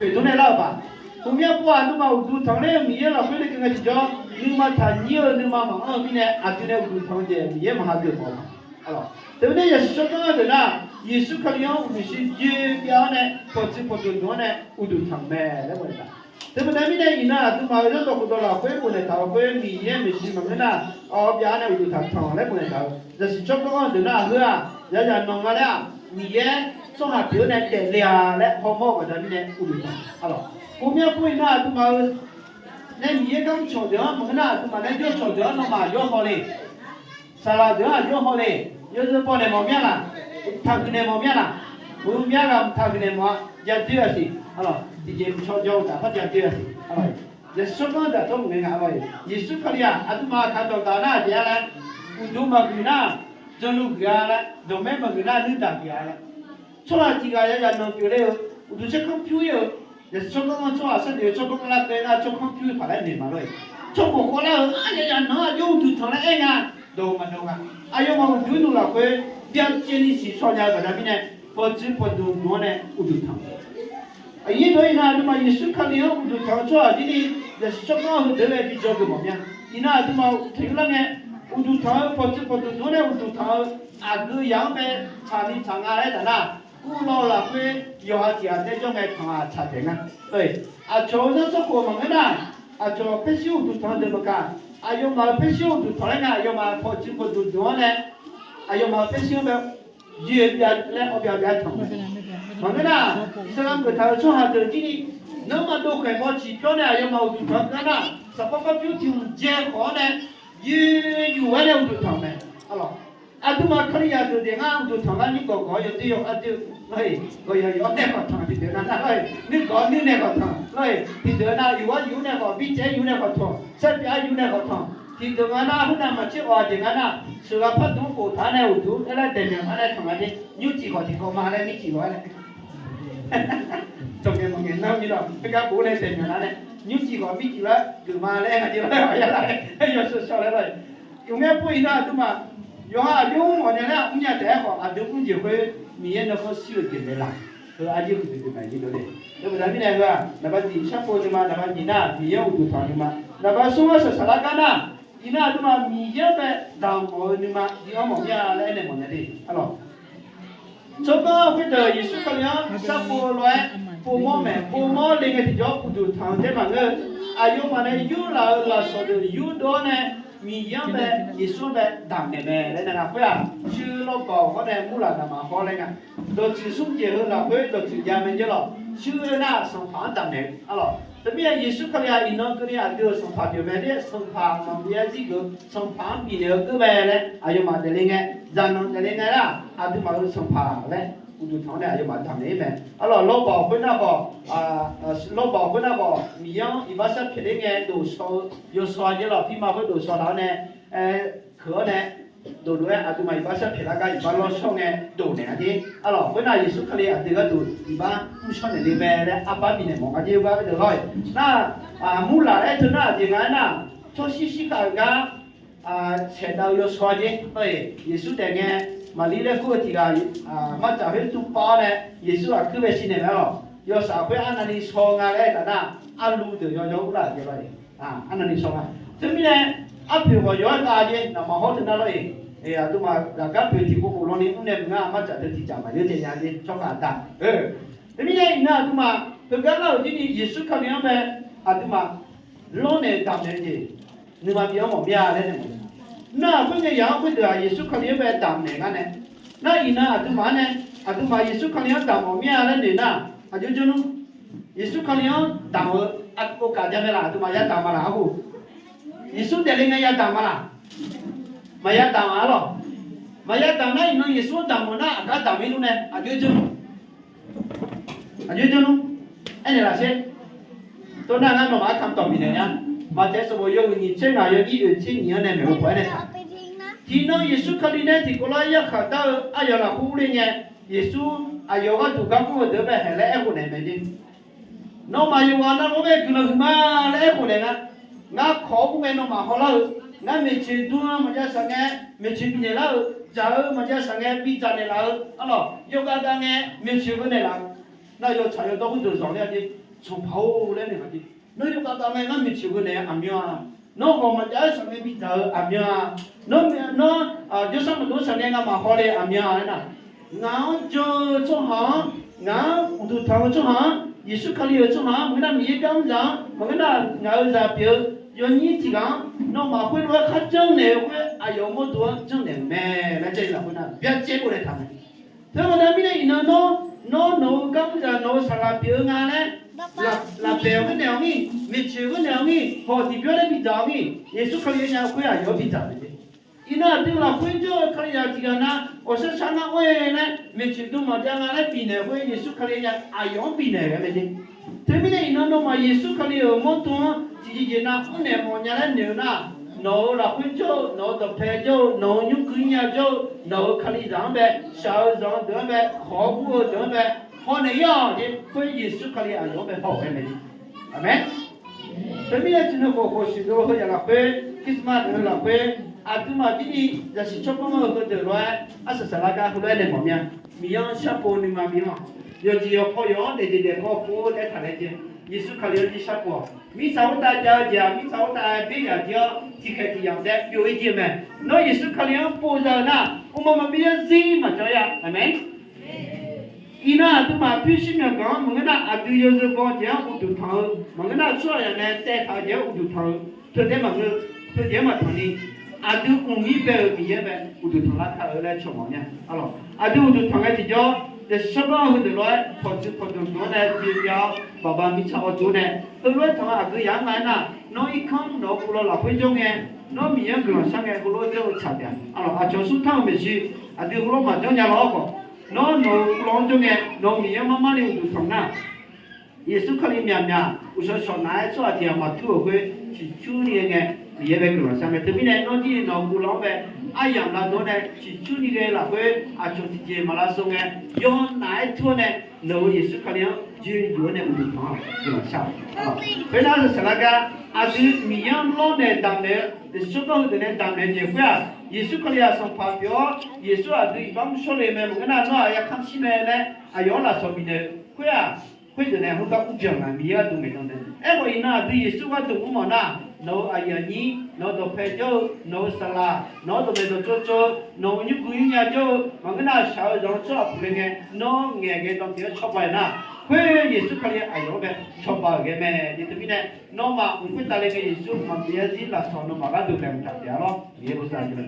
对，都来了吧？后面不啊，你嘛乌汤嘞，米了，回来跟个叫，你嘛他你你嘛忙，明年啊，就来乌汤的，米嘛还得好嘛，好了。对不对？也是说刚刚的呢，也是可能我们是月标呢，或者或者多呢，乌都汤呗，那么的。对不对？明年呢，都嘛人都不多了，会不能到，会米也没事嘛，那哦，标呢乌都汤汤来不能到，这是说刚刚的呢，是啊，人家弄个了，米也。做下表呢，得俩嘞，好么个的呢，乌里头，好了。后面不呢，都嘛，那你也刚炒掉，么呢，都嘛那就炒掉了嘛，要好嘞，啥了掉啊，要好嘞，要是包来毛面了，他给你毛面了，不用面了，他给你毛，也对了是，好了，直接炒掉的，他就对了是，好了。也说讲的都没干了，也是可以啊，都嘛看到那这样嘞，乌都嘛给那，走路给啊嘞，都没嘛给那，你打给啊嘞。做了几个人家弄表了，我都是看表哟。也做工做啊，甚至做工那个那做看表回来你嘛嘞。做不过了，人家弄啊，有都成了哎呀，都嘛弄啊。哎呦嘛，我就弄了会，两件的是说家个那边呢，不知不都弄呢，我都成。一对呢，你嘛一手看了我都成做，这里也是做工后头来比较个么样。你那你嘛听了呢，我都成，不知不都弄呢，我都成，啊个样呗，查理长啊来的那。古老了会有下家那种的汤啊茶点啊，对，啊朝上做过么个呢？啊朝必须都汤怎么干？啊要么必须都汤呢，要么泡几锅都多呢，啊要么必须的越边来后边边汤。么个呢？这两个他说下头这里那么多块毛机票呢，要么都汤干呢，什么个标题健康呢？越有完了都汤呢，好了。啊，都嘛可以啊，就这样就从那你搞搞有这样啊就，来，我要那个汤的对那来，你搞你那个汤，来，你对那有啊有那个，比这有那个汤，这边有那个汤，你对那那不那么去话的那，是个普通普通的乌头，那对面那汤啊的，有几个几个嘛嘞，你几个嘞？哈哈哈，中间梦见那你了，这个不来对面那嘞，有几个米几个，就嘛嘞，就来呀来，哎呀是少来了，有没有不一样对嘛？有啊，用我呢了，我们家带好啊，都不就会明年那个洗了进来啦，和阿姐会对买的对不对？那不然你那个，那把地下坡的嘛，那把你那米也乌汤的嘛，那把什么是啥那个呢？你那他妈米也在当毛的嘛，你要毛家来的毛的的，好了。这个会的也是可能啥坡来，坡毛没，坡毛那个叫乌汤的嘛个，啊有嘛呢？有了说的有多呢？米样呗，也说呗，当的呗，那个会啊，修了包好的，木了那么好那个，都技术结合了会，都直接门去了，修了那生盘当的，好了，这边也是可以啊，一弄个的啊，都生盘就买的，生盘旁边这个生盘比那个买嘞，还有嘛的那个，然后的那个啦，还都嘛是生盘嘞。我就常呢，就蛮常的呗。啊，老保会那个老保会那个米样，一般是皮的呢，都烧有烧的了，皮嘛会都烧到呢，壳呢，都来啊，都嘛一般是皮那个一般老烧呢，都呢的。啊，老会那也是可以啊，这个都一般不烧的里边的，啊，把米呢忙啊，就把这来。那啊，木拉来就那这个呢，做细细个个切到有烧的，对，也是这个。嘛，你那个这个嘛，这会做包呢，也是话特别新的没了。要啥会按那里烧啊来的那，按路的要不啦，对吧？啊，按那里烧啊。这边呢，比如说要大的，那么好的那类，哎呀，都嘛那个标题不胡乱的，我们嘛这都提讲嘛，有这样的做法的。这边呢，那都嘛，这个老的也是可能呗，都嘛，老年当年的，你嘛比较毛病啊，那种。那分个样会的啊，也是可能被当那个呢。那伊呢，都嘛呢，都嘛也是可能当我面了的呢，就这种，也是可能当我我家家的啦，都嘛也当嘛啦不，也是在那个也当嘛啦，嘛也当嘛了，嘛也当那伊呢也是当嘛那，个当没路呢，就这种，就这种，哎你那些，都那俺嘛看到没的呀？mà thế số bao nhiêu người trên là yêu đi trên nhiều này mình phải này thì nó Giêsu khởi lên thì có lại ya khởi đầu ai giờ là khu lên nhé Giêsu ai giờ cái tụ các khu được về hệ lẽ của này mình đi nó mà yêu nó có về cứ là mà lẽ của này nè ngã khó của mình nó mà khó lâu ngã mình chỉ đua mà ra sang nghe mình chỉ bị này lâu giờ mà ra sang nghe bị trả này lâu alo yêu cái đang nghe mình chỉ cái này lâu 那要查要到会头上来的，从跑来那个的，那就把咱们俺们去过来阿苗啊，那我们家上面比较阿苗啊，就上面多少年俺嘛好嘞阿苗啊那，俺就做好，俺我都谈做好，也是可以做好，我那米刚上，我那俺在表。有你提纲，那马会罗他挣来会啊有么多挣来没？来这里来会那，不要接过来他们。他们那边的人no刚才no啥个表啊嘞，那表个两米，没去个两米，好地表的比较米，也是可以人家会啊有比较的。伊那对了，会就可以要提纲那，我说上那位呢，没去都嘛这样来比呢会，也是可以人家啊有比呢个没的。这边的人那嘛也是可以有么多。chỉ chỉ na cũng nè một nhà lên nhiều na nấu là khuyên châu nấu tập thể châu nấu những cái nhà châu nấu khali giang bè sao giang đỡ bè khó bùa đỡ bè họ này ya thì khuyên gì sự khali ăn giang bè họ phải mấy amen thế bây giờ chúng nó có sự đó hơi là khuyên Christmas là khuyên à tu mà cái gì là sự chúc mừng ở cái rồi à sự sala cả hồi này một nhà miếng sắp bồn nhưng mà miếng giờ chỉ có khó yếu để có bùa để thằng này chứ Yesu khali đi sắp bồn mi sao ta giờ mi sao ta bây giờ chỉ cái gìอย่างđấy biểu ý gì mà nói Yesu khali bao giờ na mà bây giờ gì mà cho ya amen ina tu mà biết xin là có mà cái nào à tu giờ bao giờ u tu thằng mà cái nào cho ya này tại thằng giờ u tu thằng thôi thế mà thôi thế mà thằng đi à tu cũng nghĩ về cái gì vậy u tu thằng là thằng ở đây cho mọi nha alo à tu u tu thằng cái gì cho để sắp bao giờ rồi phật nó này bây giờ bà mi chào chú này tôi nói thằng à cứ dạng này nè nó ít không nó cũng là phải trong nghe nó mi ăn cái sang nghe cũng là cho chặt tiền à cho số thằng mình chỉ à điều cũng mà cho nhà nó trong nghe nó mi ăn mama đi uống thằng nào Yesu khali miam miam usah sonai cho dia mà thua cái chỉ chú đi nghe mi ăn cái sang nghe từ bên này nó đi nó cũng lo về ai làm là nó này chỉ chú đi cái là cái cho thì mà là xong nghe do nãy thua này nó Yesu khali chỉ có này uống thằng cái sao bây giờ là sao cái à thì mi ăn lo này đam này để số bao nhiêu này đam này chỉ phải Yesu khali à xong phát biểu Yesu à thì bấm số này mà cái nào nó à khám xin này à yếu là sao bị này cái này này không có cũng chẳng là mi ăn tụi mình đâu đấy em gọi na thì Yesu qua tụi mình mà na nó ai nhỉ nó đồ phê cho nó sala nó đồ mình đồ cho nó những cái nhà cho mà cái nào sao rồi cho mình nghe nó nghe cái đó tiếng cho bài na cái Yesu khali ai đó về cho bài cái mẹ thì tụi này nó mà cũng phải ta lên cái Yesu mà bây giờ là sao nó mà cái được làm chặt đó lo bây giờ sao cái này